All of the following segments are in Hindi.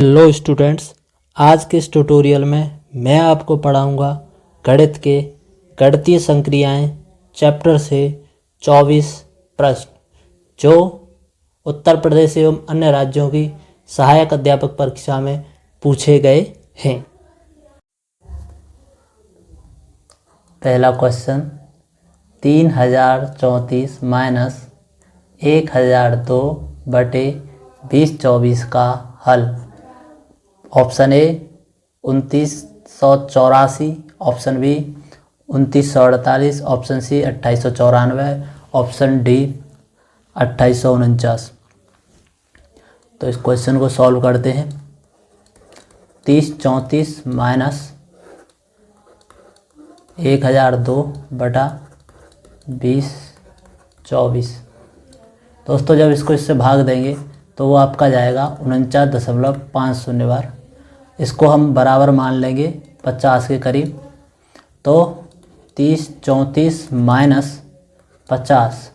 हेलो स्टूडेंट्स, आज के इस ट्यूटोरियल में मैं आपको पढ़ाऊंगा गणित के गणितीय संक्रियाएं चैप्टर से 24 प्रश्न जो उत्तर प्रदेश एवं अन्य राज्यों की सहायक अध्यापक परीक्षा में पूछे गए हैं। पहला क्वेश्चन 3034 माइनस 1002 बटे 2024 का हल। Option A 2984, option B 2948, option C 2894, option D 2849। तो इस क्वेश्चन को सॉल्व करते हैं। 3034 माइनस 1002 बटा 2024। दोस्तों जब इसको इससे भाग देंगे तो वो आपका जाएगा 49.50 बार। इसको हम बराबर मान लेंगे 50 के करीब। तो 3034 माइनस 50,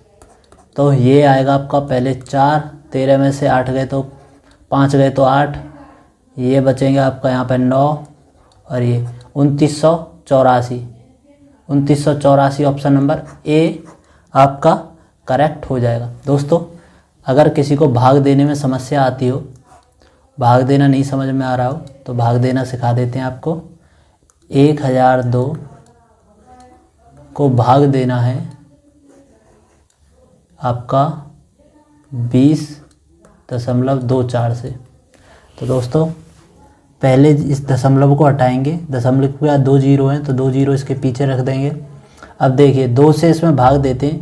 तो ये आएगा आपका पहले 4, 13 में से 8 गए तो 5 गए तो 8, ये बचेंगे आपका यहाँ पे 9 और ये 2984। 2984 ऑप्शन नंबर ए आपका करेक्ट हो जाएगा। दोस्तों अगर किसी को भाग देने में समस्या आती हो, भाग देना नहीं समझ में आ रहा हो तो भाग देना सिखा देते हैं आपको। 1002 को भाग देना है आपका 20.24 से। तो दोस्तों पहले इस दशमलव को हटाएंगे, दशमलव के बाद 2 जीरो हैं तो 2 जीरो इसके पीछे रख देंगे। अब देखिए 2 से इसमें भाग देते हैं,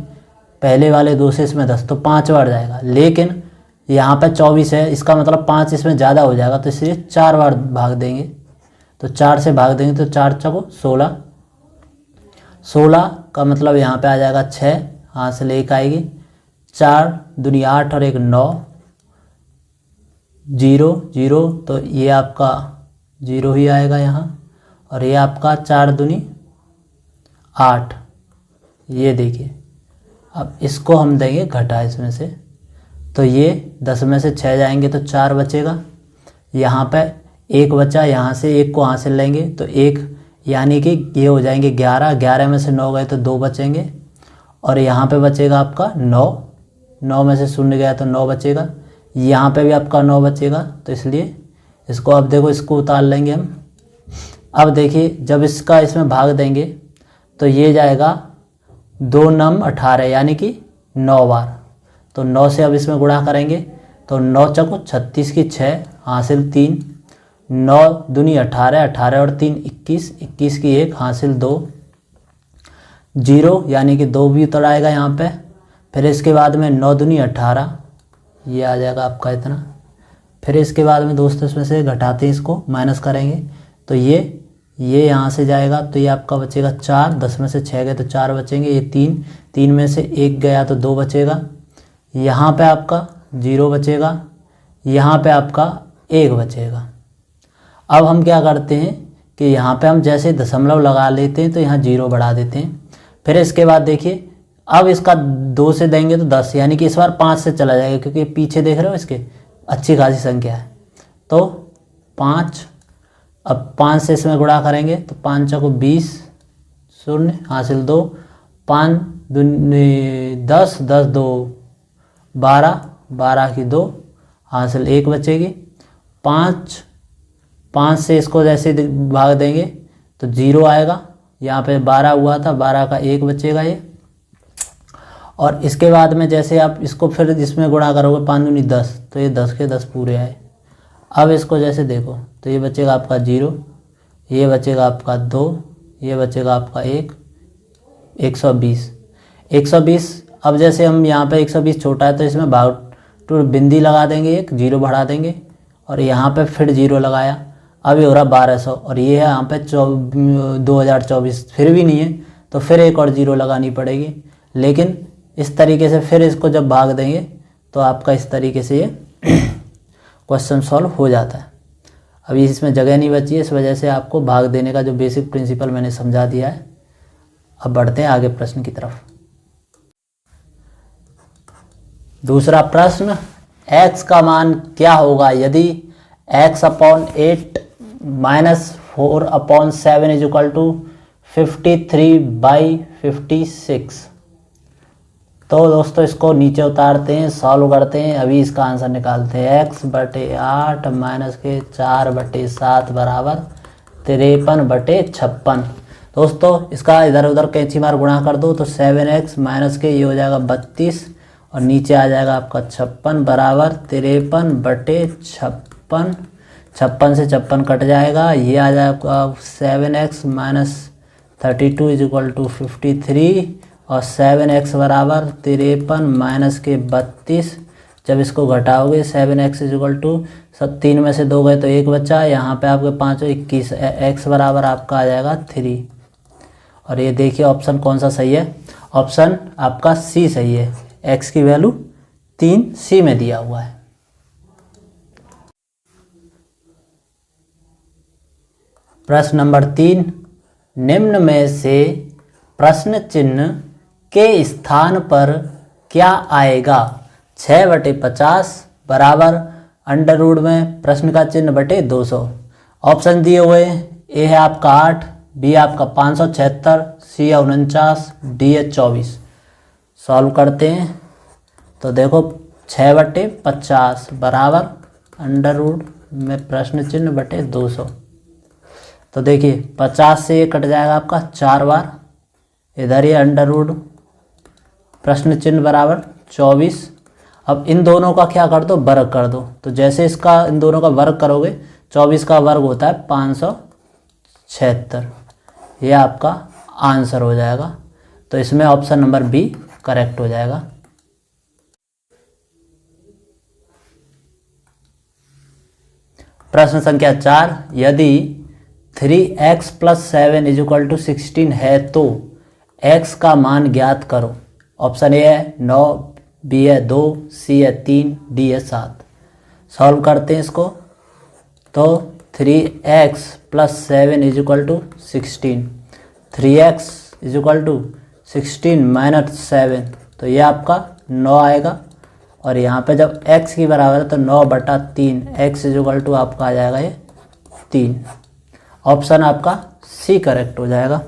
पहले वाले 2 से इसमें 10 तो 5 बार जाएगा, लेकिन यहाँ पे 24 है, इसका मतलब 5 इसमें ज़्यादा हो जाएगा तो इसलिए 4 बार भाग देंगे। तो 4 से भाग देंगे तो 4 चौको 16, 16 का मतलब यहाँ पे आ जाएगा 6, यहाँ से ले आएगी 4 दूनी 8 और 1 9, 0 0 तो ये आपका 0 ही आएगा यहाँ, और ये आपका 4 दूनी 8। ये देखिए अब इसको हम देंगे घटा इसमें से, तो ये 10 में से 6 जाएंगे तो 4 बचेगा, यहाँ पे 1 बचा, यहाँ से 1 को हासिल लेंगे तो 1 यानी कि ये हो जाएंगे 11, 11 में से 9 गए तो 2 बचेंगे, और यहाँ पे बचेगा आपका 9, 9 में से 0 गया तो 9 बचेगा, यहाँ पे भी आपका 9 बचेगा। तो इसलिए इसको अब देखो इसको उतार लेंगे हम। अब देखिए जब इसका इसमें भाग देंगे तो ये जाएगा 2 नम 18 यानी कि 9 बार। तो 9 से अब इसमें गुणा करेंगे तो 9 चौको 36 की 6 हासिल 3, 9 दूनी 18, 18 और 3 21, 21 की 1 हासिल 2, 0 यानी कि 2 भी उतर आएगा यहाँ पे। फिर इसके बाद में 9 दूनी 18, ये आ जाएगा आपका इतना। फिर इसके बाद में दोस्तों इसमें से घटाते हैं, इसको माइनस करेंगे तो ये यहाँ से जाएगा तो ये आपका बचेगा 4, 10 में से 6 गए तो 4 बचेंगे, ये 3, 3 में से 1 गया तो 2 बचेगा, यहाँ पे आपका 0 बचेगा, यहाँ पे आपका 1 बचेगा। अब हम क्या करते हैं कि यहाँ पे हम जैसे दशमलव लगा लेते हैं तो यहाँ 0 बढ़ा देते हैं। फिर इसके बाद देखिए अब इसका 2 से देंगे तो 10, यानी कि इस बार 5 से चला जाएगा क्योंकि पीछे देख रहे हो इसके अच्छी खासी संख्या है। तो 5, अब 5 से इसमें गुणा करेंगे तो 5 चौको 20, 0 हासिल 2, 5 10, 10 2 12, 12 की 2 हासिल 1 बचेगी। 5 से इसको जैसे भाग देंगे तो 0 आएगा, यहाँ पे 12 हुआ था, 12 का 1 बचेगा ये। और इसके बाद में जैसे आप इसको फिर इसमें गुणा करोगे 5 दूनी 10 तो ये 10 के 10 पूरे आए। अब इसको जैसे देखो तो ये बचेगा आपका 0, ये बचेगा आपका 2, ये बचेगा आपका 1, 120, 120। अब जैसे हम यहाँ पे 120 छोटा है तो इसमें भाग टू बिंदी लगा देंगे, 1 0 बढ़ा देंगे, और यहाँ पे फिर 0 लगाया, अब ये हो रहा 1200, और ये है यहाँ पे 2024 फिर भी नहीं है तो फिर एक और 0 लगानी पड़ेगी। लेकिन इस तरीके से फिर इसको जब भाग देंगे तो आपका इस तरीके से ये क्वेश्चन सॉल्व हो जाता है। अभी इसमें जगह नहीं बची है, इस वजह से आपको भाग देने का जो बेसिक प्रिंसिपल मैंने समझा दिया है। अब बढ़ते हैं आगे प्रश्न की तरफ। दूसरा प्रश्न, x का मान क्या होगा यदि x upon 8 minus 4/7 is equal to 53/56। तो दोस्तों इसको नीचे उतारते हैं, सॉल्व करते हैं, अभी इसका आंसर निकालते हैं। x/8 माइनस के 4/7 बराबर 53/56। दोस्तों इसका इधर उधर कैंची मार गुणा कर दो तो 7x माइनस के ये हो जाएगा 32 और नीचे आ जाएगा आपका 56 बराबर 53/56। 56 से 56 कट जाएगा, ये आ जाएगा 7x minus 32 is equal to 53 और 7x बराबर 53 माइनस के 32। जब इसको घटाओगे 7x इज इक्वल टू 3 में से 2 गए तो 1 बचा, यहाँ पे आपके 5 और 21, x बराबर आपका आ जाएगा 3। और ये देखिए ऑप्शन कौन सा सही है, ऑप्शन आपका सी सही है, x की वैल्यू 3C में दिया हुआ है। प्रश्न नंबर 3, निम्न में से प्रश्न चिन्ह के स्थान पर क्या आएगा? 6/50 बराबर अंडर रूट में प्रश्न का चिन्ह बटे 200। ऑप्शन दिए हुए, ए है आपका 8, बी आपका 576, सी है 49, डी है 24। सॉल्व करते हैं तो देखो 6/50 बराबर अंडर रूट में प्रश्न चिन्ह बटे 200। तो देखिए 50 से ये कट जाएगा आपका 4 बार, इधर ही अंडर रूट प्रश्न चिन्ह बराबर 24। अब इन दोनों का क्या कर दो, वर्ग कर दो। तो जैसे इसका इन दोनों का वर्ग करोगे 24 का वर्ग होता है 576, ये आपका आंसर हो जाएगा। तो इसमें ऑप्शन नंबर बी करेक्ट हो जाएगा। प्रश्न संख्या 4, यदि 3x + 7 इज इक्वल टू 16 है तो x का मान ज्ञात करो। ऑप्शन ए है 9, बी है 2, सी है 3, डी है 7। सॉल्व करते हैं इसको तो 3x + 7 is equal to 16, 3x is equal to 16 minus 7, तो ये आपका 9 आएगा। और यहाँ पे जब x की बराबर है तो 9/3, x इज इक्वल टू आपका आ जाएगा ये 3। ऑप्शन आपका सी करेक्ट हो जाएगा।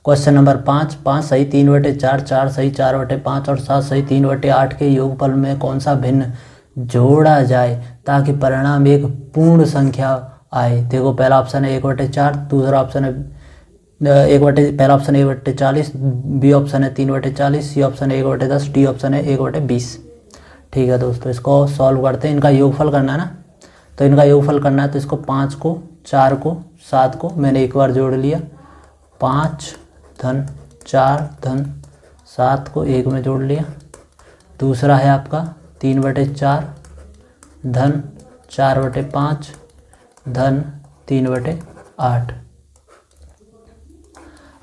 क्वेश्चन नंबर 5, 5 सही 3/4, 4 सही 4/5 और 7 सही 3/8 के योगफल में कौन सा भिन्न जोड़ा जाए ताकि परिणाम एक पूर्ण संख्या आए? देखो पहला ऑप्शन है 1/4, दूसरा ऑप्शन है पहला ऑप्शन है 1/40, बी ऑप्शन है 3/40, सी ऑप्शन है 1/10, डी ऑप्शन है 1/20। ठीक है दोस्तों, इसको सॉल्व करते हैं। इनका योगफल करना है ना, तो इनका योगफल करना है तो इसको 5 को 4 को 7 को मैंने एक बार जोड़ लिया, 5 धन 4 धन 7 को 1 में जोड़ लिया। दूसरा है आपका 3/4 धन 4/5 धन 3/8।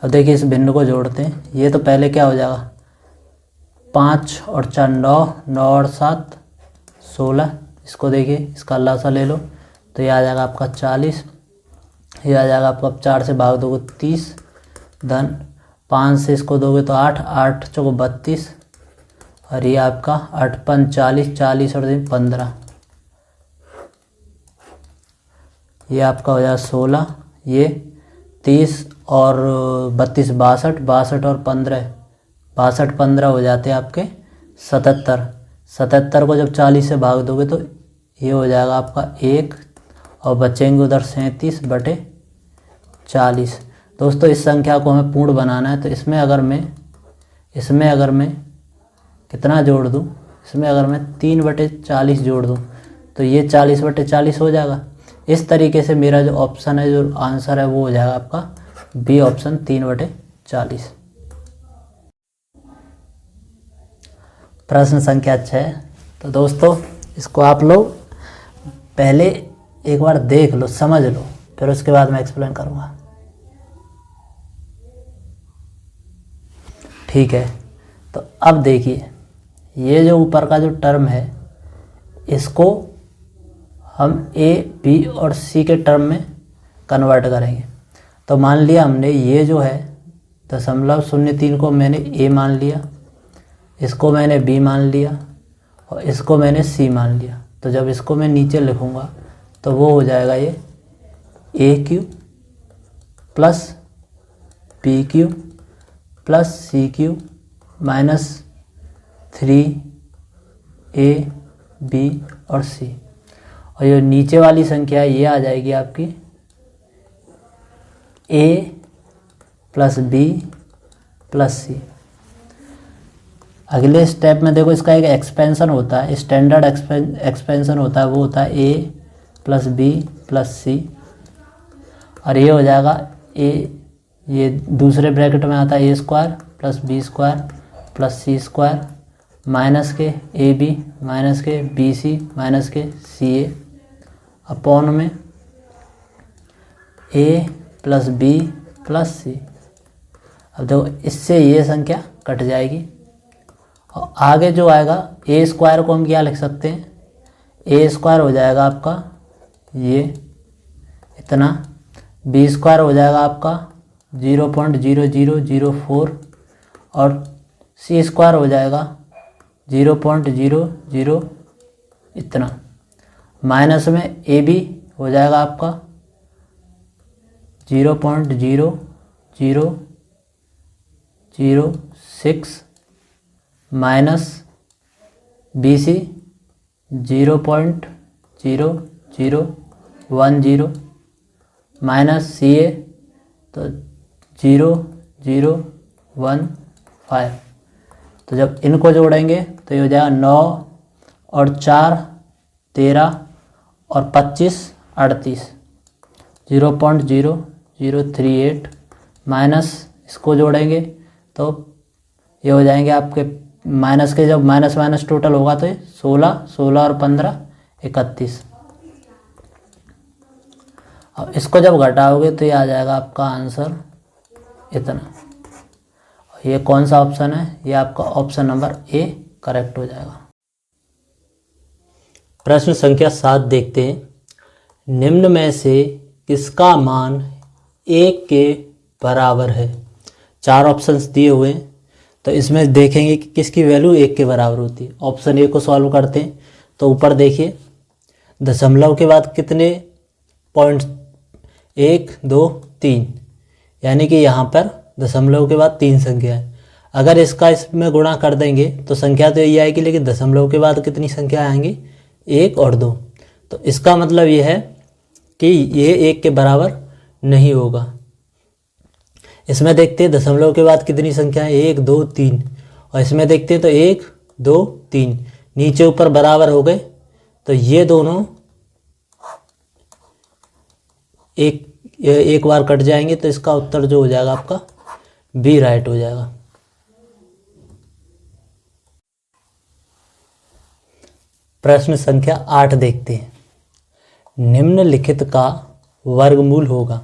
अब देखिए इस भिन्न को जोड़ते हैं। ये तो पहले क्या हो जाएगा, 5 और 4 9, 9 और 7 16। इसको देखिए इसका लसा ले लो तो ये आ जाएगा आपका 40, ये आ जाएगा आपका 4 से भाग दोगे 30 धन 5 से इसको दोगे तो 8, 8 चौको 32 और ये आपका 8 5 40, 40 और 15, ये आपका हो जाएगा 16, ये 30 और 32 62, 62 और 15, 62 15 हो जाते हैं आपके 77। 77 को जब 40 से भाग दोगे तो ये हो जाएगा आपका 1 और बचेंगे उधर 37/40। दोस्तों इस संख्या को हमें पूर्ण बनाना है तो इसमें अगर मैं कितना जोड़ दूं, इसमें अगर मैं 3/40 जोड़ दूं तो ये 40/40 हो जाएगा। इस तरीके से मेरा जो ऑप्शन है, जो आंसर है वो हो जाएगा आपका बी ऑप्शन 3/40। प्रश्न संख्या 6, तो दोस्तों इसको आप लोग पहले एक बार देख लो, समझ लो, फिर उसके बाद मैं एक्सप्लेन करूँगा। ठीक है, तो अब देखिए ये जो ऊपर का जो टर्म है इसको हम ए बी और सी के टर्म में कन्वर्ट करेंगे। तो मान लिया हमने ये जो है 0.03 को मैंने ए मान लिया, इसको मैंने बी मान लिया और इसको मैंने सी मान लिया। तो जब इसको मैं नीचे लिखूँगा तो वो हो जाएगा ये a cube plus b cube plus c cube minus 3a b और c, और ये नीचे वाली संख्या ये आ जाएगी आपकी a plus b plus c। अगले स्टेप में देखो इसका एक एक्सपेंशन होता है, स्टैंडर्ड एक्सपेंशन होता है, वो होता है a plus b plus c, और ये हो जाएगा a, ये दूसरे ब्रैकेट में आता है a square plus B square plus C square minus के ए बी माइनस के बी सी माइनस के सी ए अपॉन में A plus B plus C. अब देखो इससे ये संख्या कट जाएगी और आगे जो आएगा ए स्क्वायर को हम क्या लिख सकते हैं, ए स्क्वायर हो जाएगा आपका ये इतना, बी स्क्वायर हो जाएगा आपका 0.0004 और सी स्क्वायर हो जाएगा 0.00 इतना, माइनस में ए बी हो जाएगा आपका 0.0006 माइनस बी सी 0.0010 माइनस सी ए तो 0.015। तो जब इनको जोड़ेंगे तो ये हो जाएगा 9 और 4 13 और 25 38, 0.0038 माइनस इसको जोड़ेंगे तो ये हो जाएंगे आपके माइनस के, जब माइनस माइनस टोटल होगा तो 16 और 15 31। अब इसको जब घटाओगे तो ये आ जाएगा आपका आंसर इतना। ये कौन सा ऑप्शन है, ये आपका ऑप्शन नंबर ए करेक्ट हो जाएगा। प्रश्न संख्या 7 देखते हैं। निम्न में से किसका मान 1 के बराबर है। 4 ऑप्शंस दिए हुए हैं, तो इसमें देखेंगे कि किसकी वैल्यू 1 के बराबर होती है। ऑप्शन ए को सॉल्व करते हैं तो ऊपर देखिए दशमलव के बाद कितने पॉइंट्स, 1 2 3, यानी कि यहाँ पर दशमलव के बाद 3 संख्या है। अगर इसका इसमें गुणा कर देंगे तो संख्या तो यही आएगी, लेकिन दशमलव के बाद कितनी संख्या आएंगी, 1 और 2। तो इसका मतलब ये है कि ये 1 के बराबर नहीं होगा। इसमें देखते हैं दशमलव के बाद कितनी संख्या है, 1 2 3, और इसमें देखते हैं तो 1 2 3 नीचे ऊपर बराबर हो गए, तो ये दोनों एक बार कट जाएंगे। तो इसका उत्तर जो हो जाएगा आपका बी राइट हो जाएगा। प्रश्न संख्या 8 देखते हैं। निम्नलिखित का वर्गमूल होगा।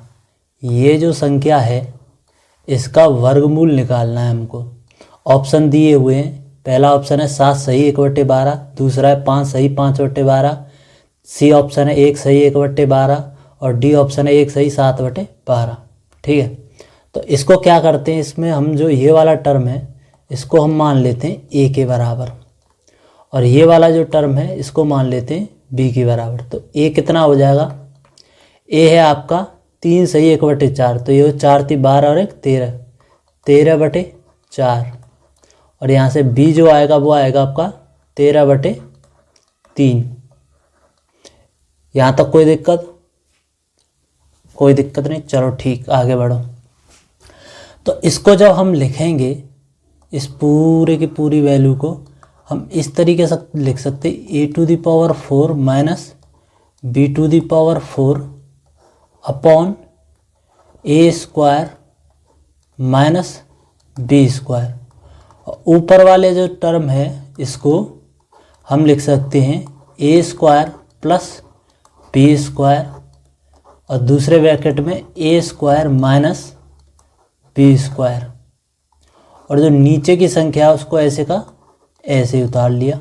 ये जो संख्या है इसका वर्गमूल निकालना है हमको। ऑप्शन दिए हुए हैं, पहला ऑप्शन है 7 सही 1/12, दूसरा है 5 सही 5/12, सी ऑप्शन है 1 सही 1/12 और डी ऑप्शन है 1 सही 7/12। ठीक है, तो इसको क्या करते हैं, इसमें हम जो ये वाला टर्म है इसको हम मान लेते हैं ए के बराबर, और ये वाला जो टर्म है इसको मान लेते हैं बी के बराबर। तो ए कितना हो जाएगा, ए है आपका 3 सही 1/4, तो ये 4 3 12 और 1 13, 13/4, और यहाँ से बी जो आएगा वो आएगा आपका 13/3। यहाँ तक कोई दिक्कत नहीं, चलो ठीक, आगे बढ़ो। तो इसको जब हम लिखेंगे, इस पूरे की पूरी वैल्यू को हम इस तरीके से लिख सकते हैं, a⁴ minus b⁴ upon a² minus b²। ऊपर वाले जो टर्म है इसको हम लिख सकते हैं a² प्लस b², और दूसरे ब्रैकेट में a² माइनस b², और जो नीचे की संख्या है उसको ऐसे का ऐसे उतार लिया।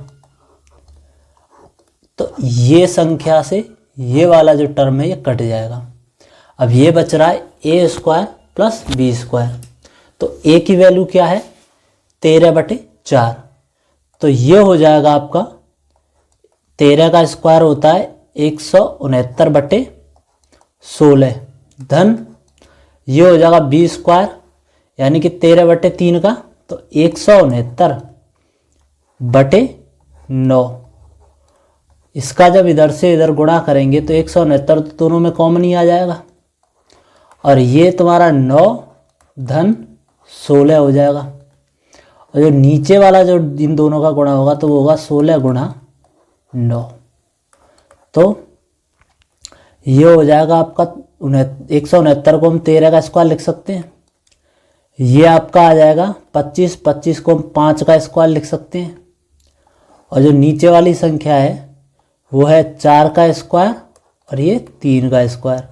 तो ये संख्या से ये वाला जो टर्म है ये कट जाएगा। अब ये बच रहा है a² प्लस b²। तो a की वैल्यू क्या है, 13/4, तो ये हो जाएगा आपका 13 का स्क्वायर होता है 169/16 धन ये हो जाएगा 20 स्क्वायर यानी कि 13/3 का, तो 169/9। इसका जब इधर से इधर गुणा करेंगे तो 169 तो दोनों में कॉमन ही आ जाएगा, और ये तुम्हारा 9 धन 16 हो जाएगा। और जो नीचे वाला जो इन दोनों का गुणा होगा तो वो होगा 16 गुणा 9, तो ये हो जाएगा आपका 169 को हम 13 का स्क्वायर लिख सकते हैं। ये आपका आ जाएगा 25, 25 को हम 5 का स्क्वायर लिख सकते हैं। और जो नीचे वाली संख्या है वो है 4 का स्क्वायर और ये 3 का स्क्वायर।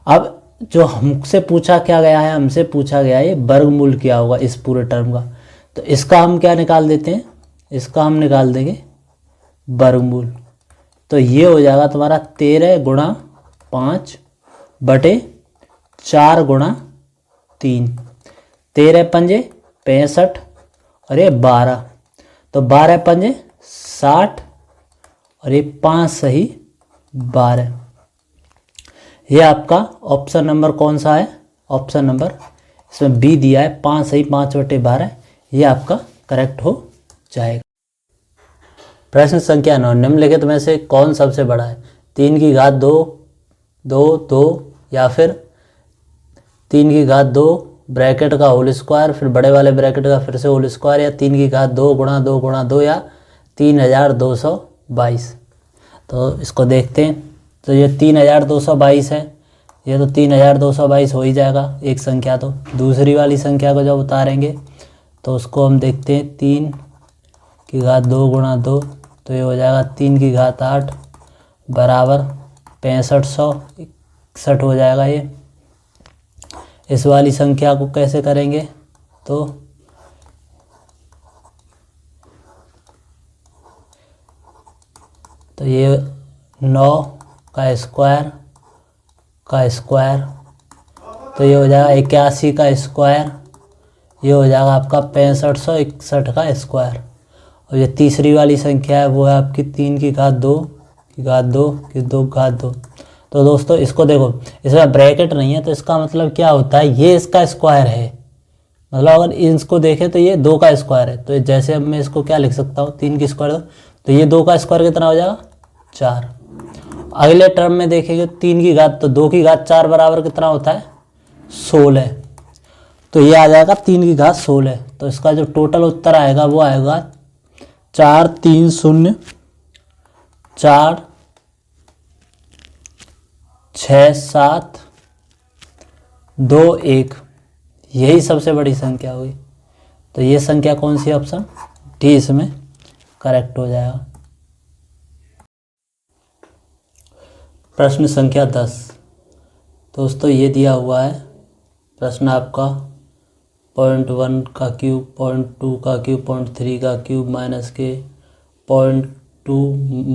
अब जो हमसे पूछा क्या गया है, हमसे पूछा गया है ये वर्गमूल क्या होगा इस पूरे टर्म का, तो इसका हम क्या निकाल देते हैं, इसका हम निकाल देंगे वर्गमूल। तो ये हो जाएगा तुम्हारा 13 गुणा 5 बटे 4 गुणा 3, 13 पंजे 65 और ये 12, तो 12 पंजे 60 और ये 5 सही 12। ये आपका ऑप्शन नंबर कौन सा है, ऑप्शन नंबर इसमें बी दिया है 5 सही 5/12, ये आपका करेक्ट हो जाएगा। प्रश्न संख्या 9, निम्नलिखित में से कौन सबसे बड़ा है? 3 की घात 2 2 2 या फिर 3 की घात 2 ब्रैकेट का होल स्क्वायर फिर बड़े वाले ब्रैकेट का फिर से होल स्क्वायर, या 3 की घात 2 गुणा 2 गुणा 2 या 3222। तो इसको देखते हैं। तो ये 3222 है, ये तो 3222 हो ही जाएगा एक संख्या। तो दूसरी वाली संख्या को जब उतारेंगे तो उसको हम देखते हैं 3 की घात 2 गुणा 2, तो ये हो जाएगा 3 की घात 8 बराबर 6561 हो जाएगा। ये इस वाली संख्या को कैसे करेंगे, तो ये 9 का स्क्वायर तो ये हो जाएगा 81 का स्क्वायर, ये हो जाएगा आपका 6561 का स्क्वायर। और ये तीसरी वाली संख्या है वो है आपकी 3 की घात 2 की घात 2 की 2 घात 2। तो दोस्तों इसको देखो, इसमें ब्रैकेट नहीं है तो इसका मतलब क्या होता है, ये इसका स्क्वायर है, मतलब अगर इसको देखें तो ये 2 का स्क्वायर है। तो जैसे अब मैं इसको क्या लिख सकता हूँ, 3 की स्क्वायर, तो ये 2 का स्क्वायर कितना हो जाएगा 4। अगले टर्म में देखेंगे 3 की घात, तो 2 की घात 4 बराबर कितना होता है 16, तो ये आ जाएगा 3 की घात 16। तो इसका जो टोटल उत्तर आएगा वो आएगा 4 3 0 4 6 7 2 1, यही सबसे बड़ी संख्या हुई। तो ये संख्या कौन सी, ऑप्शन डी इसमें करेक्ट हो जाएगा। प्रश्न संख्या 10, दोस्तों ये दिया हुआ है प्रश्न आपका 0.1 का क्यूब 0.2 का क्यूब 0.3 का क्यूब माइनस के 0.2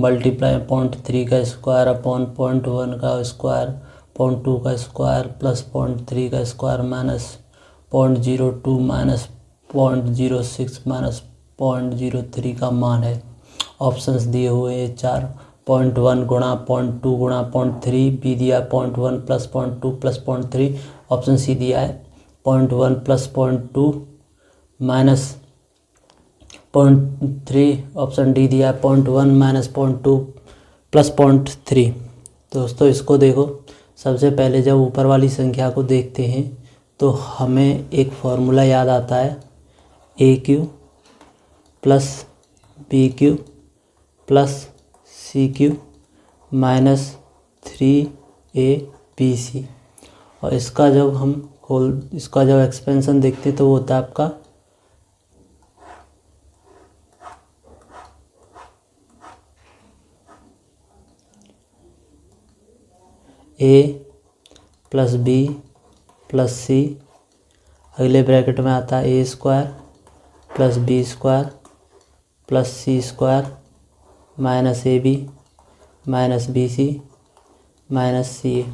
मल्टीप्लाई 0.3 का स्क्वायर अपॉन 0.1 का स्क्वायर 0.2 का स्क्वायर प्लस 0.3 का स्क्वायर माइनस 0.02 माइनस 0.06 माइनस 0.03 का मान है। ऑप्शंस दिए हुए हैं 4, 0.1 गुणा 0.2 गुणा 0.3, बी दिया 0.1 प्लस 0.2 प्लस 0.3, ऑप्शन सी दिया है 0.1 प्लस 0.2 माइनस 0.3, ऑप्शन डी दिया है 0.1 माइनस 0.2 प्लस 0.3। दोस्तों इसको देखो, सबसे पहले जब ऊपर वाली संख्या को देखते हैं तो हमें एक फॉर्मूला याद आता है, a cube plus b cube plus c cube minus 3ab। और इसका जब एक्सपेंशन देखते हैं तो वो होता है आपका a plus B plus c, अगले ब्रैकेट में आता है a square plus B square plus C square minus a B minus b C minus c a.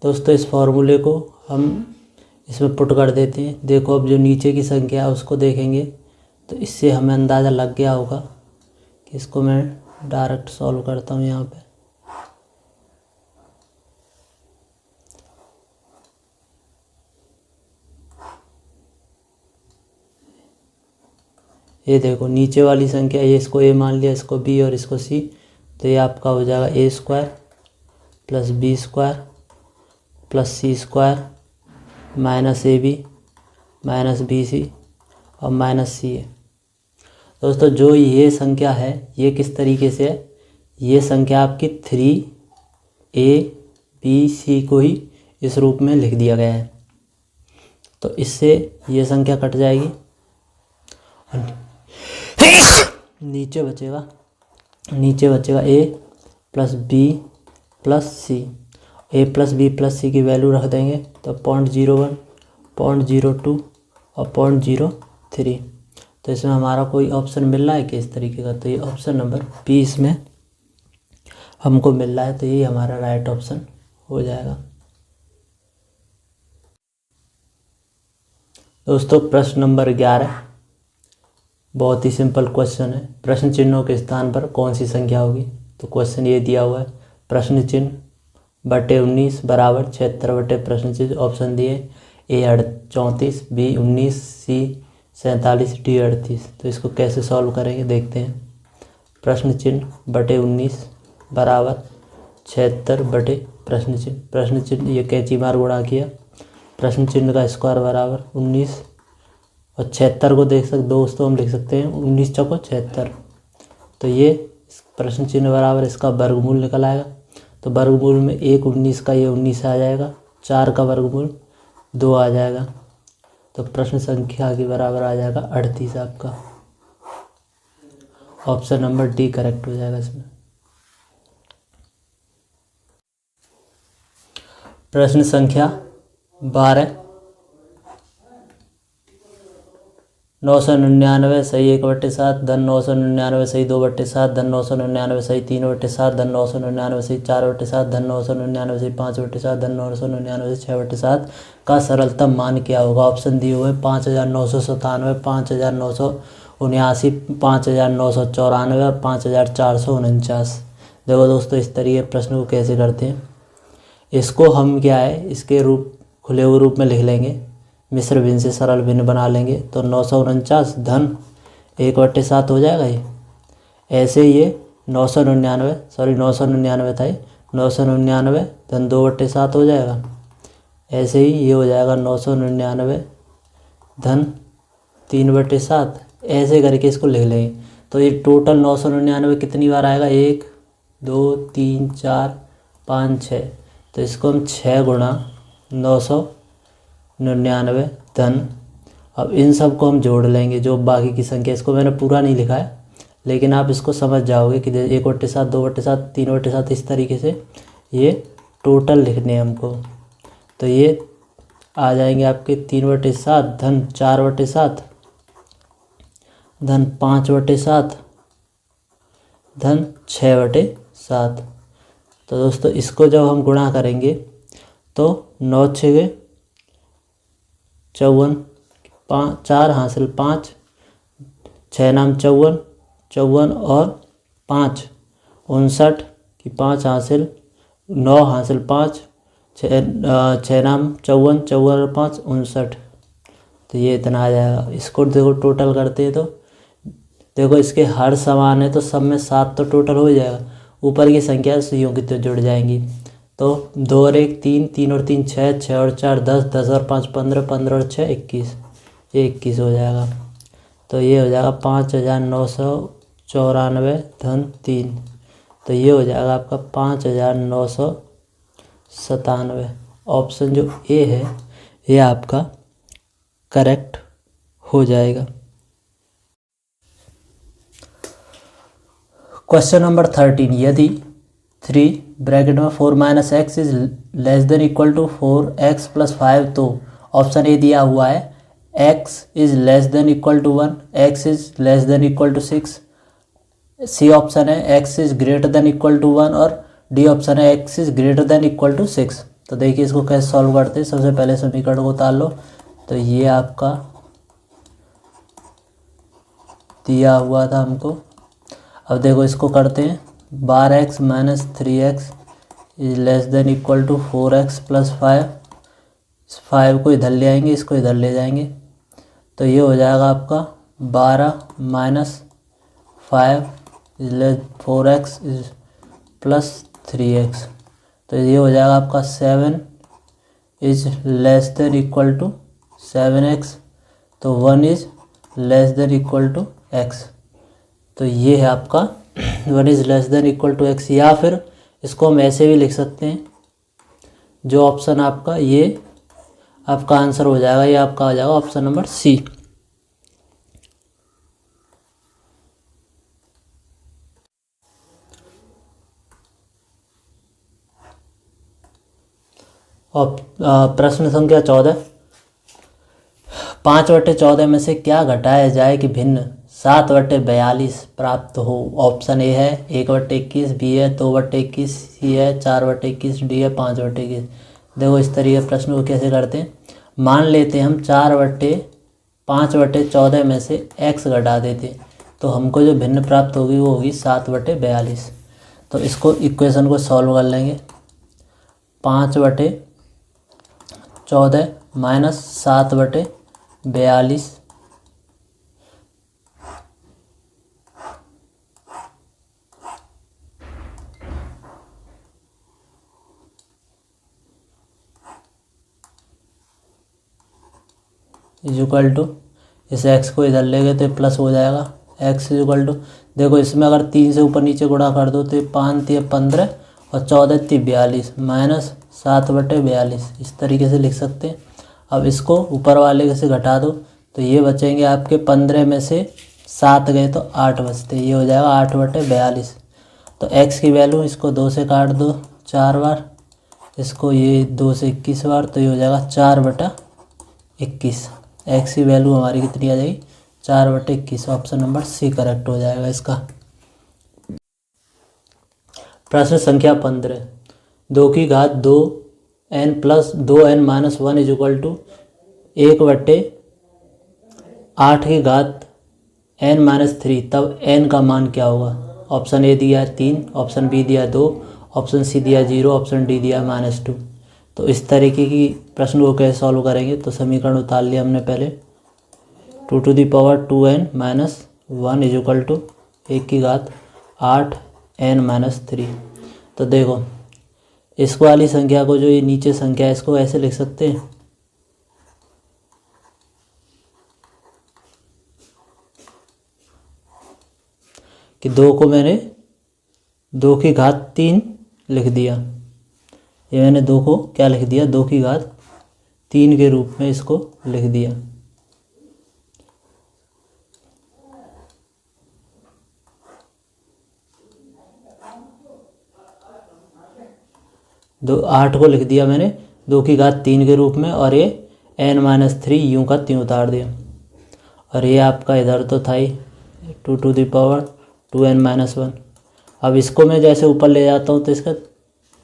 दोस्तों इस फॉर्मूले को हम इसमें पुट कर देते हैं। देखो अब जो नीचे की संख्या है उसको देखेंगे तो इससे हमें अंदाज़ा लग गया होगा कि इसको मैं डायरेक्ट सॉल्व करता हूँ यहाँ पे। ये देखो नीचे वाली संख्या, ये इसको ए मान लिया, इसको बी और इसको सी, तो ये आपका हो जाएगा a square plus B square plus C square minus a B minus b c और माइनस सी ए। दोस्तों जो ये संख्या है ये किस तरीके से है, ये संख्या आपकी 3ABC को ही इस रूप में लिख दिया गया है। तो इससे ये संख्या कट जाएगी, नीचे बचेगा ए प्लस बी प्लस सी। ए प्लस बी प्लस सी की वैल्यू रख देंगे तो 0.01, 0.02 और 0.03। तो इसमें हमारा कोई ऑप्शन मिल रहा है कि इस तरीके का, तो ये ऑप्शन नंबर बी इसमें हमको मिल रहा है, तो ये हमारा राइट ऑप्शन हो जाएगा। दोस्तों प्रश्न नंबर 11 बहुत ही सिंपल क्वेश्चन है। प्रश्न चिन्हों के स्थान पर कौन सी संख्या होगी? तो क्वेश्चन ये दिया हुआ है, प्रश्न चिन्ह बटे 19 बराबर 76 बटे प्रश्न चिन्ह। ऑप्शन दिए ए 34, बी 19, सी 47, डी 38। तो इसको कैसे सॉल्व करेंगे देखते हैं। प्रश्न चिन्ह बटे 19 बराबर 76 बटे प्रश्न चिन्ह ये कैंची मार गुणा किया, प्रश्न चिन्ह का स्क्वायर बराबर 19 और 76 को देख सकते दोस्तों, हम लिख सकते हैं 19 चौको 76। तो ये प्रश्न चिन्ह बराबर इसका वर्गमूल निकल आएगा। तो वर्गमूल में 1 19 का ये 19 आ जाएगा, 4 का वर्गमूल 2 आ जाएगा। तो प्रश्न संख्या के बराबर आ जाएगा 38 आपका। ऑप्शन नंबर डी करेक्ट हो जाएगा इसमें। प्रश्न संख्या 12, 999 सही 1/7 धन 999 सही 2/7 धन 999 सही 3/7 धन 999 सही 4/7 धन 999 सही 5/7 धन 999 सही 6/7 का सरलतम मान क्या होगा? ऑप्शन दिए हुए 5997, 5979, 5994 और 5449। देखो दोस्तों इस तरीके प्रश्न को कैसे करते हैं, इसको हम क्या है इसके रूप खुले हुए रूप में लिख लेंगे, मिश्र भिन्न से सरल भिन्न बना लेंगे। तो 949 धन 1/7 हो जाएगा ये। ऐसे ही ये 999 था, 999 धन 2/7 हो जाएगा। ऐसे ही ये हो जाएगा 999 धन 3/7। ऐसे करके इसको लिख लेंगे। तो ये टोटल 999 कितनी बार आएगा? 1 2 3 4 5 6। तो इसको हम 6 गुणा 999 धन, अब इन सब को हम जोड़ लेंगे जो बाकी की संख्या। इसको मैंने पूरा नहीं लिखा है लेकिन आप इसको समझ जाओगे कि 1/7 2/7 3/7 इस तरीके से ये टोटल लिखने हैं हमको। तो ये आ जाएंगे आपके 3/7 धन 4/7 धन 5/7 धन 6/7। तो दोस्तों इसको जब हम गुणा करेंगे तो 9 6 54, 4 हासिल 5, 6 नाम 54, 54 और 5 59 की 5 हासिल 9 हासिल 5, 6 नाम 54, 54 और 5 59। तो ये इतना आ जाएगा। इसको देखो टोटल करते हैं तो देखो इसके हर समान है तो सब में 7 तो टोटल हो जाएगा। ऊपर की संख्या यूँ की तो जुड़ जाएंगी। तो 2 और 1 3, 3 और 3 6, 6 और 4 10, 10 और 5 15, 15 और 6 21, ये 21 हो जाएगा। तो ये हो जाएगा 5994 धन 3। तो ये हो जाएगा आपका 5997। ऑप्शन जो ए है ये आपका करेक्ट हो जाएगा। क्वेश्चन नंबर 13, यदि 3 ब्रैकेट में 4 - x is less than equal to 4x + 5, तो ऑप्शन ए दिया हुआ है x is less than equal to 1, x is less than equal to 6, C option है x is greater than equal to 1 और डी ऑप्शन है x is greater than equal to 6। तो देखिए इसको कैसे सॉल्व करते हैं। सबसे पहले समीकरण को उतार लो। तो ये आपका दिया हुआ था हमको। अब देखो इसको करते हैं, 12x minus 3x is less than equal to 4x plus 5। 5 को इधर ले आएंगे, इसको इधर ले जाएंगे, तो ये हो जाएगा आपका 12 minus 5 is less 4x is plus 3x। तो ये हो जाएगा आपका 7 is less than equal to 7x, तो 1 is less than equal to x। तो ये है आपका 1 is less than equal to x। या फिर इसको हम ऐसे भी लिख सकते हैं, जो ऑप्शन आपका ये आपका आंसर हो जाएगा, ये आपका आ जाएगा ऑप्शन नंबर सी। और प्रश्न संख्या 14, 5/14 में से क्या घटाया जाए कि भिन्न 7/42 प्राप्त हो। ऑप्शन ए है 1/21, बी है 2/21, सी है 4/21, डी है 5/21। देखो इस तरीके प्रश्न को कैसे करते हैं। मान लेते हैं हम 5/14 में से x घटा देते, तो हमको जो भिन्न प्राप्त होगी वो होगी 7/42। तो इसको इक्वेशन को सॉल्व कर लेंगे। 5/14 माइनस 7/42 इज इक्वल टू, इस x को इधर ले गए तो प्लस हो जाएगा। x इज इक्वल टू, देखो इसमें अगर 3 से ऊपर नीचे गुणा कर दो तो 5 × 15 और 14 × 42 माइनस 7/42 इस तरीके से लिख सकते हैं। अब इसको ऊपर वाले से घटा दो तो ये बचेंगे आपके 15 में से 7 गए तो 8 बचते, ये हो जाएगा 8/42। तो x की वैल्यू इसको 2 से काट दो 4 बार, इसको ये 2 से 21 बार, तो ये हो जाएगा 4/21। x की वैल्यू हमारी कितनी आ जाएगी 4/21। ऑप्शन नंबर सी करेक्ट हो जाएगा इसका। प्रश्न संख्या 15, 2 की घात 2n plus 2n minus 1 is equal to 1/8 की घात n माइनस 3, तब n का मान क्या होगा। ऑप्शन ए दिया 3, ऑप्शन बी दिया 2, ऑप्शन सी दिया 0, ऑप्शन डी दिया -2। तो इस तरीके की प्रश्न को कैसे सॉल्व करेंगे। तो समीकरण उतार लिया हमने पहले, 2n minus 1 is equal to 1 की घात 8n माइनस 3। तो देखो इस वाली संख्या को, जो ये नीचे संख्या है, इसको ऐसे लिख सकते हैं कि 2 को मैंने 2 की घात 3 लिख दिया। ये मैंने 2 को क्या लिख दिया, 2 की घात 3 के रूप में इसको लिख दिया। दो 8 को लिख दिया मैंने 2 की घात 3 के रूप में, और ये n-3 यूं का त्यों उतार दिया। और ये आपका इधर तो था ही 2n-1। अब इसको मैं जैसे ऊपर ले जाता हूँ तो इसका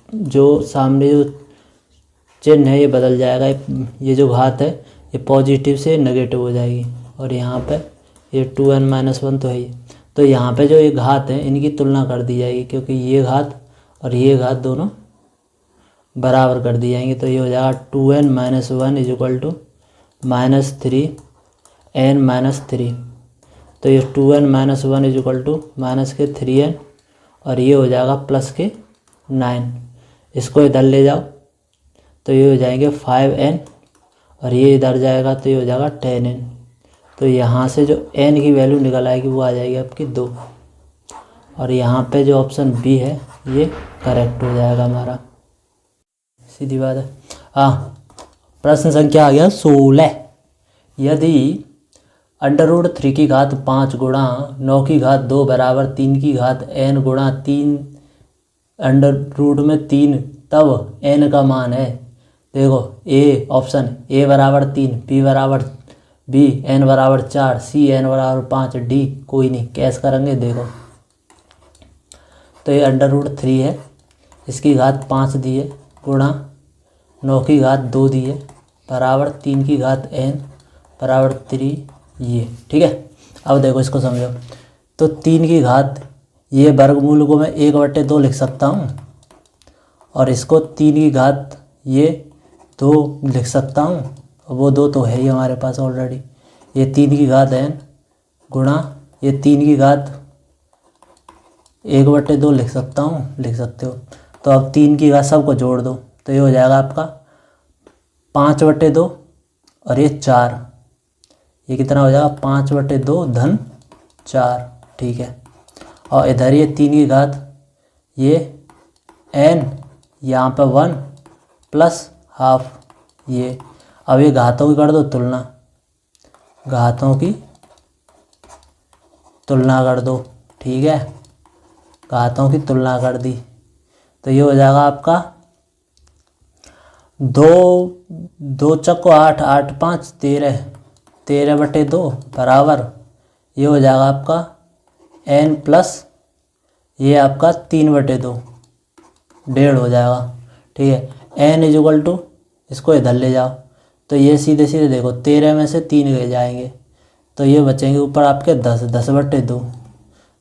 जो सामने जो चिन्ह है ये बदल जाएगा। ये जो घात है ये पॉजिटिव से नेगेटिव हो जाएगी, और यहाँ पे ये 2n-1 तो है ही। तो यहाँ पे जो ये घात है इनकी तुलना कर दी जाएगी, क्योंकि ये घात और ये घात दोनों बराबर कर दी जाएंगी। तो ये हो जाएगा 2n-1 is equal to -3n-3। तो ये 2n-1 is equal to minus के 3n, और ये हो जाएगा प्लस के 9। इसको इधर ले जाओ तो ये हो जाएंगे 5n, और ये इधर जाएगा तो ये हो जाएगा 10n। तो यहाँ से जो n की वैल्यू निकल आएगी वो आ जाएगी आपकी 2, और यहाँ पे जो ऑप्शन बी है ये करेक्ट हो जाएगा हमारा। सीधी बात है। प्रश्न संख्या आ गया 16, यदि √3 की घात 5 गुणा 9 की घात 2 बराबर 3 की घात n गुणा 3 √3, तब n का मान है। देखो ए ऑप्शन ए बराबर 3, बी बराबर बी, n बराबर 4, सी n बराबर 5, डी कोई नहीं। कैसे करेंगे देखो, तो ये √3 है, इसकी घात 5 दी है, गुणा 9 की घात 2 दी है, बराबर 3 की घात n बराबर 3, ये ठीक है। अब देखो इसको समझो। तो 3 की घात, ये वर्गमूल को मैं 1/2 लिख सकता हूँ, और इसको 3 की घात ये 2 लिख सकता हूँ। वो 2 तो है ही हमारे पास ऑलरेडी। ये 3 की घात n गुणा ये 3 की घात 1/2 लिख सकता हूँ, लिख सकते हो। तो अब 3 की घात सबको जोड़ दो, तो ये हो जाएगा आपका 5/2 और ये 4। ये कितना हो जाएगा 5/2 धन 4, ठीक है। और इधर ये 3 की घात ये n, यहाँ पे 1 प्लस हाफ ये। अब ये घातों की कर दो तुलना, घातों की तुलना कर दो, ठीक है। घातों की तुलना कर दी, तो ये हो जाएगा आपका 2 चक्को 8, 8 5 13, 13/2 बराबर ये हो जाएगा आपका n प्लस ये आपका 3/2, 1.5 हो जाएगा, ठीक है। n इजुगल टू, इसको इधर ले जाओ, तो ये सीधे सीधे देखो 13 में से 3 गए जाएंगे, तो ये बचेंगे ऊपर आपके 10, 10/2।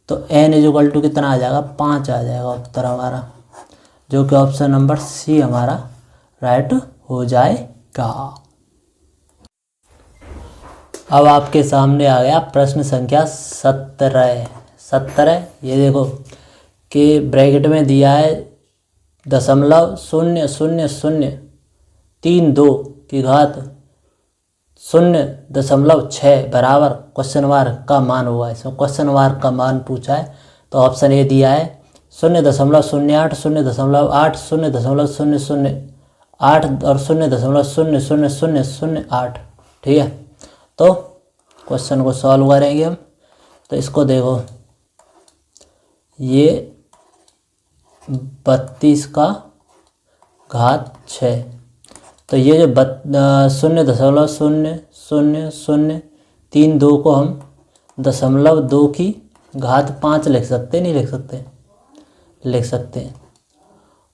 तो n इजुगल टू कितना आ जाएगा 5 आ जाएगा उत्तर हमारा, जो कि ऑप्शन नंबर सी हमारा राइट हो जाएगा। अब आपके सामने आ गया प्रश्न संख्या 17। ये देखो कि ब्रैकेट में दिया है 0.000032 की घात 0.6 बराबर क्वेश्चन मार्क का मान हुआ है। इसमें क्वेश्चन मार्क का मान पूछा है, तो ऑप्शन ए दिया है 0.08, 0.8, 0.00008 और 0.00008, ठीक है। तो क्वेश्चन को सॉल्व करेंगे हम। तो इसको देखो, ये 32 का घात 6, तो ये जो 0.000032 को हम 0.2 की घात 5 लिख सकते, नहीं लिख सकते, लिख सकते हैं।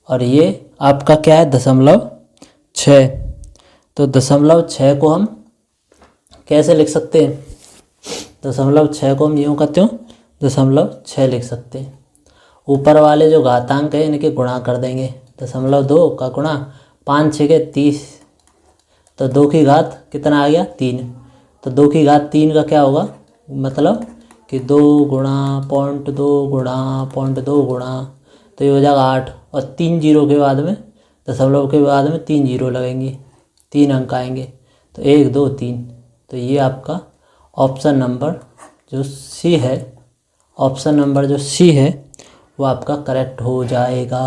और ये आपका क्या है 0.6, तो 0.6 को हम कैसे लिख सकते हैं, 0.6 को हम यूँ करते हो 0.6 लिख सकते हैं। ऊपर वाले जो घातांक है इनके गुणा कर देंगे, 0.2 का गुणा 5 6 के 30, तो 2 की घात कितना आ गया 3, तो 2 की घात 3 का क्या होगा, मतलब कि 2 गुणा 0.2 गुणा 0.2 गुणा, तो ये हो जाएगा 8, और 3 जीरो के बाद में, दशमलव के बाद में 3 जीरो लगेंगे, 3 अंक आएंगे, तो 1 2 3। तो ये आपका ऑप्शन नंबर जो सी है, ऑप्शन नंबर जो सी है वो आपका करेक्ट हो जाएगा।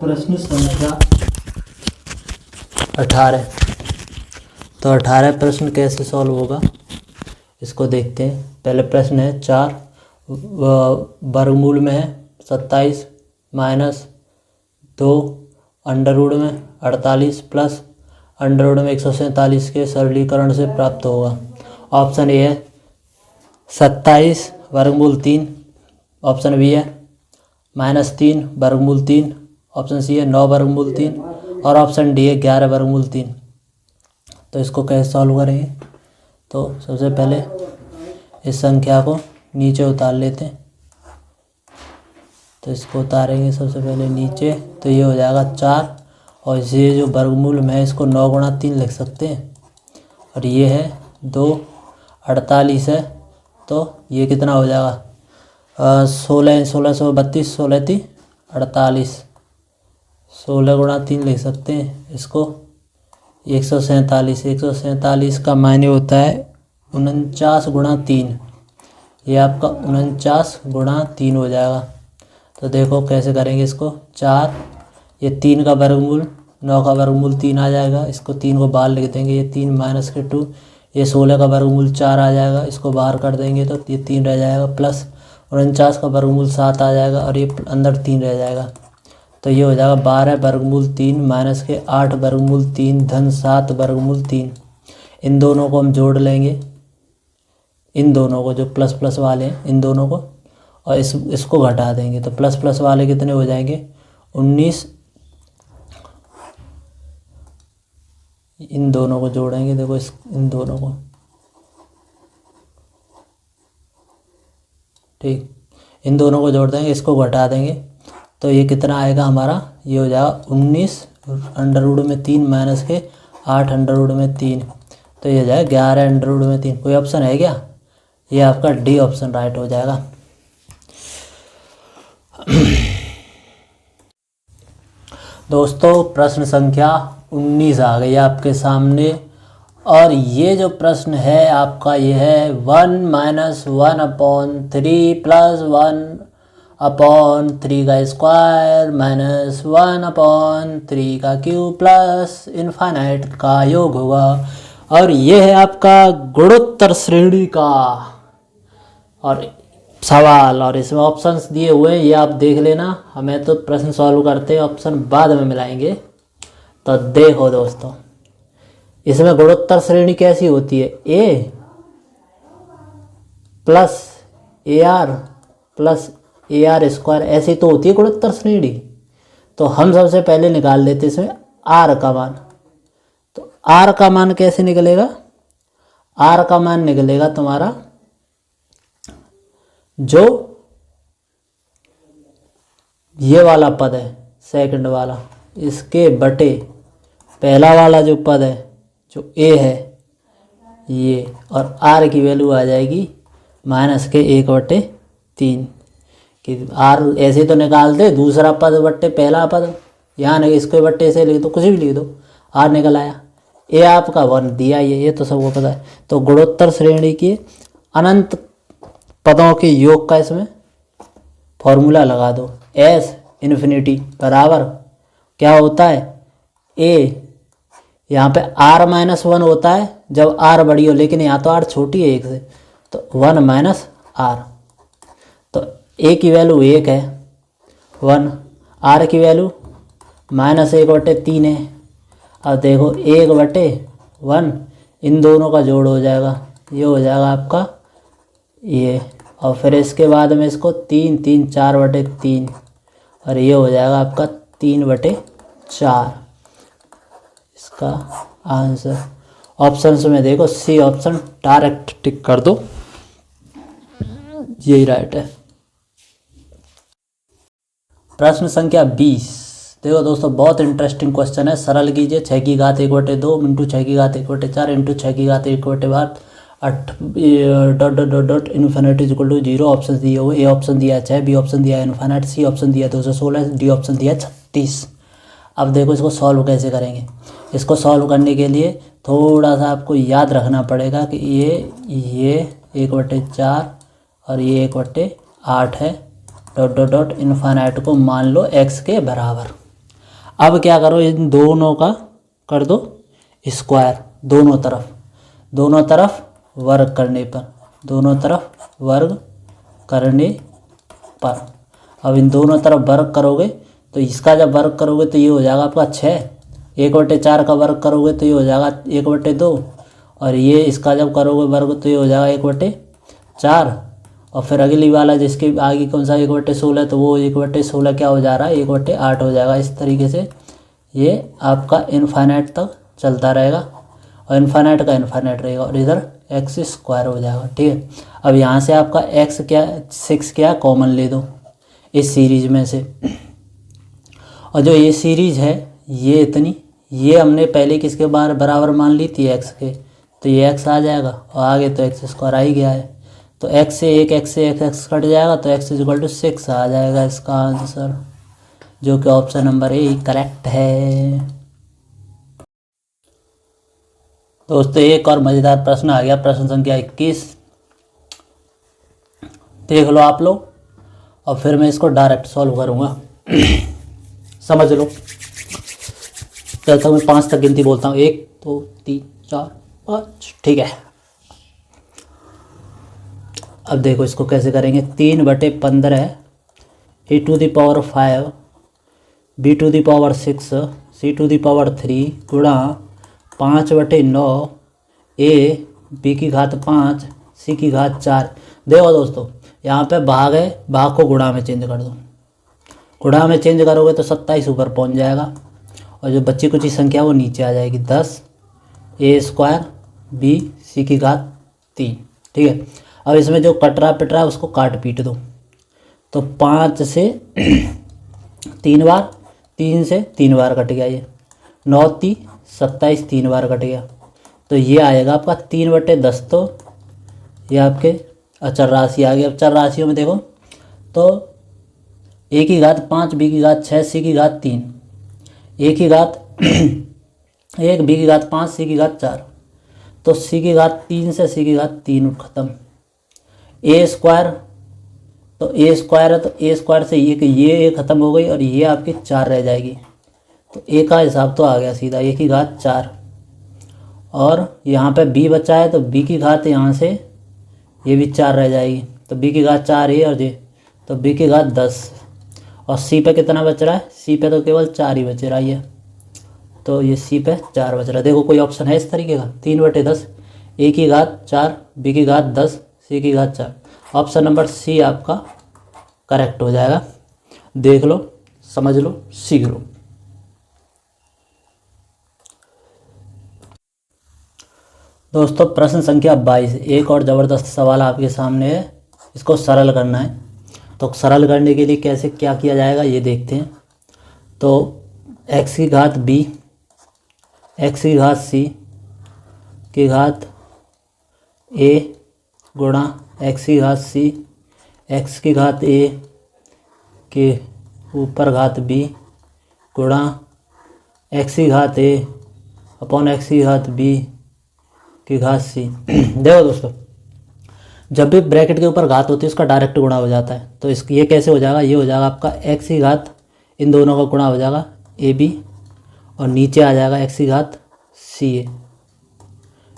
प्रश्न संख्या 18। तो 18 प्रश्न कैसे सॉल्व होगा इसको देखते हैं। पहले प्रश्न है 4 वर्गमूल में है 27 माइनस 2 अंडर रूट में 48 प्लस अंडर रूट में 147 के सरलीकरण से प्राप्त होगा। ऑप्शन ए है 27 वर्गमूल 3, ऑप्शन बी है -3 वर्गमूल 3, ऑप्शन सी है 9 वर्गमूल 3, और ऑप्शन डी है 11 वर्गमूल 3। तो इसको कैसे सॉल्व करेंगे, तो सबसे पहले इस संख्या को नीचे उतार लेते हैं। तो इसको उतारेंगे सबसे पहले नीचे, तो ये हो जाएगा 4, और इसे जो वर्गमूल में है इसको 9 गुणा 3 लिख सकते हैं, और ये है 2 48 है, तो ये कितना हो जाएगा 16 16 32 16 3 48, 16 गुणा 3 लिख सकते हैं इसको। 147 का मायने होता है 49 गुणा 3, ये आपका 49 गुणा 3 हो जाएगा। तो देखो कैसे करेंगे इसको, 4 ये 3 का वर्गमूल 9 का वर्गमूल 3 आ जाएगा, इसको 3 को बाहर लिख देंगे, ये 3 माइनस के 2, ये 16 का वर्गमूल 4 आ जाएगा, इसको बाहर कर देंगे तो ये 3 रह जाएगा, प्लस 49 का वर्गमूल 7 आ जाएगा, और ये अंदर 3 रह जाएगा। तो ये हो जाएगा 12 वर्गमूल 3 माइनस के 8 वर्गमूल 3 धन 7 वर्गमूल 3। इन दोनों को हम जोड़ लेंगे, इन दोनों को जो प्लस प्लस वाले हैं इन दोनों को, और इसको घटा देंगे, तो प्लस प्लस वाले कितने हो जाएंगे 19, इन दोनों को जोड़ेंगे, देखो इन दोनों को, ठीक, इन दोनों को जोड़ देंगे, इसको घटा देंगे तो ये कितना आएगा हमारा, ये हो जाएगा 19 अंडर रूट में 3 माइनस के 8 अंडर रूट में 3, तो ये हो जाएगा 11 अंडर रूट में 3। कोई ऑप्शन है क्या? ये आपका डी ऑप्शन राइट हो जाएगा। दोस्तों प्रश्न संख्या 19 आ गई आपके सामने, और ये जो प्रश्न है आपका ये है 1 - 1/3 + 1/3 का स्क्वायर माइनस 1/3 का क्यूब प्लस इनफाइनाइट का योग होगा। और ये है आपका गुणोत्तर श्रेणी का और सवाल, और इसमें ऑप्शंस दिए हुए हैं, ये आप देख लेना। हमें तो प्रश्न सॉल्व करते हैं, ऑप्शन बाद में मिलाएंगे। तो देखो दोस्तों, इसमें गुणोत्तर श्रेणी कैसी होती है, a plus a r plus a r square, ऐसी तो होती है गुणोत्तर श्रेणी। तो हम सबसे पहले निकाल लेते इसमें आर का मान। तो आर का मान कैसे निकलेगा, आर का मान निकलेगा तुम्हारा जो ये वाला पद है सेकंड वाला, इसके बटे पहला वाला जो पद है जो ए है ये, और आर की वैल्यू आ जाएगी -1/3। कि आर ऐसे तो निकाल दे, दूसरा पद बट्टे पहला पद, यहाँ नहीं, इसके बट्टे से लिख दो, कुछ भी लिख दो, आर निकल आया। ए आपका 1 दिया, ये तो सबको पता है। तो गुणोत्तर श्रेणी के अनंत पदों के योग का इसमें फॉर्मूला लगा दो, एस इन्फिनिटी बराबर क्या होता है, ए, यहाँ पे r-1 होता है जब r बड़ी हो, लेकिन यहाँ तो r छोटी है 1 से, तो 1 - r। तो a की वैल्यू 1 है, 1, r की वैल्यू -1/3 है। अब देखो 1/1, इन दोनों का जोड़ हो जाएगा, ये हो जाएगा आपका ये, और फिर इसके बाद में इसको 3 3 4/3, और ये हो जाएगा आपका 3/4। इसका आंसर ऑप्शंस में देखो सी ऑप्शन डायरेक्ट टिक कर दो, यही राइट है। प्रश्न संख्या 20, देखो दोस्तों बहुत इंटरेस्टिंग क्वेश्चन है, सरल कीजिए। 6 की घात 1/2 × 6 की घात 1/4 × 6 की घात 1/8 इन्फिनिटी = 0। ऑप्शन दिए हुए, ए ऑप्शन दिया है 6, बी ऑप्शन दिया है इन्फिनिट, सी ऑप्शन दिया है 216, डी ऑप्शन दिया है 36। अब देखो इसको सॉल्व कैसे करेंगे। इसको सॉल्व करने के लिए थोड़ा सा आपको याद रखना पड़ेगा कि ये 1/4 और ये 1/8 है, ... इन्फिनिट को मान लो x के बराबर। अब क्या करो, इन दोनों का कर दो स्क्वायर, दोनों तरफ वर्ग करने पर, दोनों तरफ वर्ग करने पर। अब इन दोनों तरफ वर्ग करोगे तो इसका जब वर्ग करोगे तो ये हो जाएगा आपका 6, 1/4 का वर्ग करोगे तो ये हो जाएगा 1/2, और ये इसका जब करोगे वर्ग तो ये हो जाएगा 1/4, और फिर अगली वाला जिसके आगे कौन सा 1/16, तो वो 1/16 क्या हो जा रहा है, 1/8 हो जाएगा। इस तरीके से ये आपका इन्फिनिट तक चलता रहेगा, और इन्फिनिट का इन्फिनिट रहेगा, और इधर x² हो जाएगा, ठीक है। अब यहाँ से आपका x क्या 6 क्या कॉमन ले दो इस सीरीज में से, और जो ये सीरीज है ये इतनी, ये हमने पहले किसके बराबर मान ली थी, x के, तो ये x आ जाएगा, और आगे तो x² आ ही गया है। तो x से एक x कट जाएगा, तो x = 6 आ जाएगा इसका आंसर, जो कि ऑप्शन नंबर ए करेक्ट है। दोस्तों एक और मज़ेदार प्रश्न आ गया, प्रश्न संख्या 21, देख लो आप लोग, और फिर मैं इसको डायरेक्ट सॉल्व करूँगा। समझ लो, जब तक मैं 5 तक गिनती बोलता हूँ, 1 2 3 4 5, ठीक है। अब देखो इसको कैसे करेंगे, 3/15 a⁵ b⁻6 c⁻3 गुणा 5/9 a b की घात 5 c की घात 4। देखो दोस्तों यहाँ पे भाग है, भाग को गुणा में चेंज कर दो, गुणा में चेंज करोगे तो 27 ऊपर पहुँच जाएगा, और जो बच्ची कुछ संख्या वो नीचे आ जाएगी, 10 ए स्क्वायर बी सी की घात 3। ठीक है, अब इसमें जो कट रहा पिट रहा है उसको काट पीट दो। तो 5 से 3 बार, 3 से 3 बार कट गया, ये 9 × 27 3 बार कट गया। तो ये आएगा आपका 3/10। तो ये आपके अचर राशि आ गई। अब चर राशियों में देखो तो ए की घात 5, बी की घात 6, सी की घात 3, ए की घात 1, बी की घात 5, सी की घात 4। तो सी की घात 3 से सी की घात 3 खत्म। ए स्क्वायर, तो ए स्क्वायर है तो ए स्क्वायर से ये खत्म हो गई और ये आपकी 4 रह जाएगी। तो ए का हिसाब तो आ गया सीधा, ए की घात 4। और यहाँ पे बी बचा है तो बी की घात यहाँ से ये भी 4 रह जाएगी। तो बी की घात 4 ये और ये, तो बी की घात 10। और सी पे कितना बच रहा है, सी पे तो केवल 4 ही बच रहा है। तो ये सी पे 4 बच रहा है। देखो कोई ऑप्शन है इस तरीके का, 3/10, ए की घात 4, बी की घात 10, सी की घात 4। ऑप्शन नंबर सी आपका करेक्ट हो जाएगा। देख लो, समझ लो, सीख लो। दोस्तों प्रश्न संख्या 22, एक और ज़बरदस्त सवाल आपके सामने है, इसको सरल करना है। तो सरल करने के लिए कैसे क्या किया जाएगा ये देखते हैं। तो x की घात b, x की घात c की घात a गुणा x की घात c, x की घात a के ऊपर घात b गुणा x की घात a अपॉन x की घात b की घात c। देखो दोस्तों, जब भी ब्रैकेट के ऊपर घात होती है उसका डायरेक्ट गुणा हो जाता है। तो इस ये कैसे हो जाएगा, ये हो जाएगा आपका x की घात, इन दोनों का गुणा हो जाएगा ए बी, और नीचे आ जाएगा x की घात सी ए।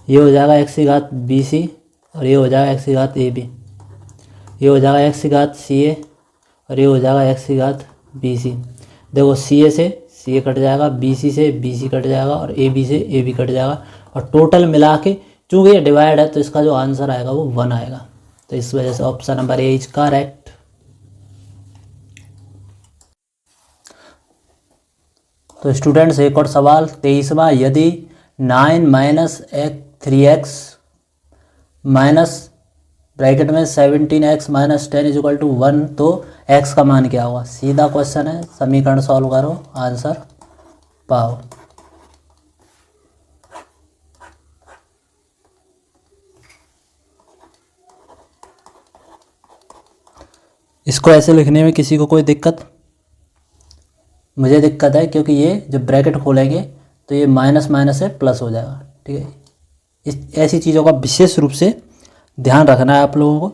ये हो जाएगा x की घात बी सी, और ये हो जाएगा x की घात ए बी। ये हो जाएगा x की घात सी ए, और ये हो जाएगा x की घात बी सी। देखो सी ए कट जाएगा, बी सी से बी सी कट जाएगा, और ए बी से ए बी कट जाएगा। और टोटल मिला के चूँकि ये डिवाइड है तो इसका जो आंसर आएगा वो 1 आएगा। तो इस वजह से option number A is correct. तो स्टूडेंट्स एक और सवाल 23वां, यदि 9 - 3x माइनस ब्रैकेट में 17x - 10 = 1, तो x का मान क्या होगा। सीधा क्वेश्चन है, समीकरण सॉल्व करो, आंसर पाओ। इसको ऐसे लिखने में किसी को कोई दिक्कत? मुझे दिक्कत है, क्योंकि ये जब ब्रैकेट खोलेंगे तो ये माइनस माइनस से प्लस हो जाएगा। ठीक है, इस ऐसी चीज़ों का विशेष रूप से ध्यान रखना है आप लोगों को।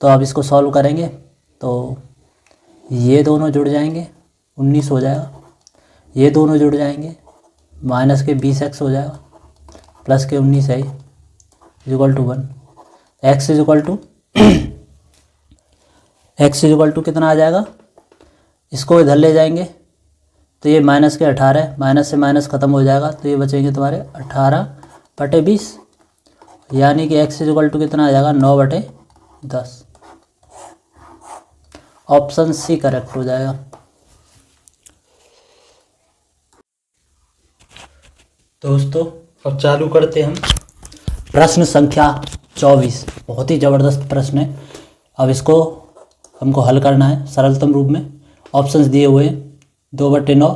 तो अब इसको सॉल्व करेंगे तो ये दोनों जुड़ जाएंगे, 19 हो जाएगा। ये दोनों जुड़ जाएंगे, माइनस के 20x हो जाएगा, प्लस के 19 है equal to 1। x equal to कितना आ जाएगा, इसको इधर ले जाएंगे तो ये माइनस के 18, माइनस से माइनस ख़त्म हो जाएगा, तो ये बचेंगे तुम्हारे 18/20, यानी कि x इक्वल टू कितना आ जाएगा 9/10। ऑप्शन सी करेक्ट हो जाएगा। दोस्तों अब चालू करते हम प्रश्न संख्या 24। बहुत ही ज़बरदस्त प्रश्न है। अब इसको हमको हल करना है सरलतम रूप में। ऑप्शंस दिए हुए हैं 2/9,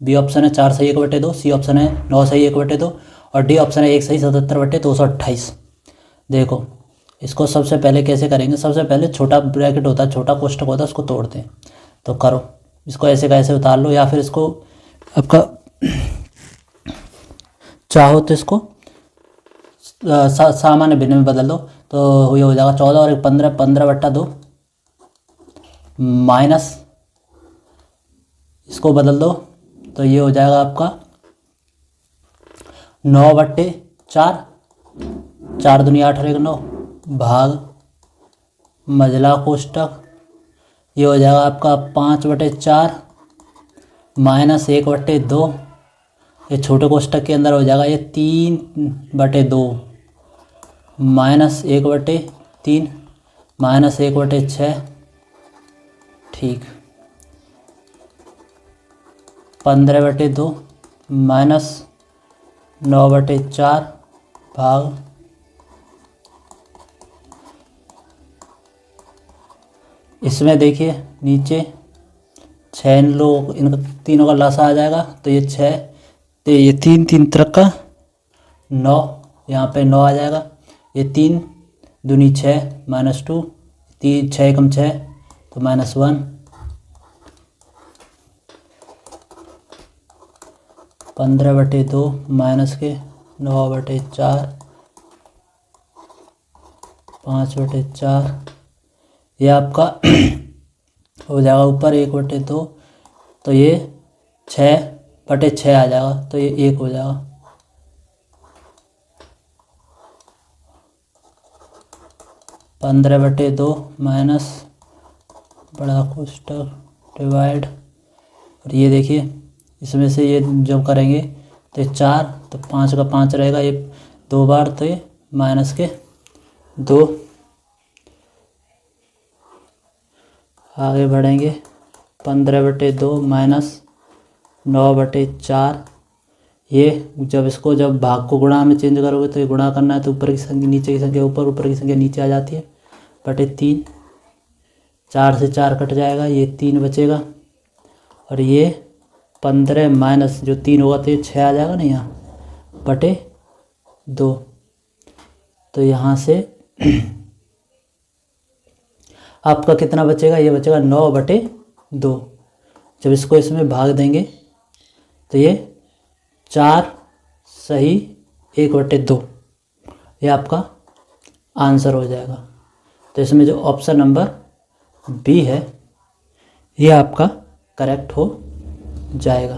बी ऑप्शन है 4 सही 1/2, सी ऑप्शन है 9 सही 1/2, और डी ऑप्शन है 1 सही 77/228। देखो इसको सबसे पहले कैसे करेंगे, सबसे पहले छोटा ब्रैकेट होता है, छोटा कोष्ठक होता है, उसको तोड़ते हैं। तो करो, इसको ऐसे कैसे उतार लो, या फिर इसको आपका चाहो तो इसको सामान्य भिन्न में बदल दो। तो ये हो जाएगा 14 और 1 15, 15/2 माइनस इसको बदल दो तो ये हो जाएगा आपका 9/4, 4 दूनी 8 और 1 9, भाग मझला कोष्ठक, ये हो जाएगा आपका 5/4 माइनस 1/2, ये छोटे कोष्ठक के अंदर हो जाएगा ये 3/2 माइनस 1/3 माइनस 1/6, ठीक 15/2 माइनस 9/4 भाग इसमें देखिए नीचे 6 लोग इनका तीनों का लसा आ जाएगा तो ये 6 तो ये 3 3 तरह का 9 यहाँ पे 9 आ जाएगा। ये 3 दूनी 6 -2 3 6 कम 6 तो -1 15/2 माइनस के 9/4 5/4 ये आपका हो जाएगा ऊपर 1/2 तो ये 6/6 आ जाएगा तो ये 1 हो जाएगा। 15/2 माइनस बड़ा कोष्टक डिवाइड और ये देखिए इसमें से ये जब करेंगे तो 4 तो 5 का 5 रहेगा ये 2 बार तो ये माइनस के 2 आगे बढ़ेंगे 15/2 माइनस 9/4 ये जब भाग को गुणा में चेंज करोगे तो ये गुणा करना है तो ऊपर की संख्या नीचे की संख्या ऊपर की संख्या नीचे आ जाती है /3 4 से 4 कट जाएगा ये 3 बचेगा और ये 15 माइनस जो 3 होगा तो ये 6 आ जाएगा ना यहाँ /2 तो यहाँ से आपका कितना बचेगा ये बचेगा 9/2 जब इसको इसमें भाग देंगे तो ये 4 सही 1/2 ये आपका आंसर हो जाएगा। तो इसमें जो ऑप्शन नंबर बी है ये आपका करेक्ट हो जाएगा।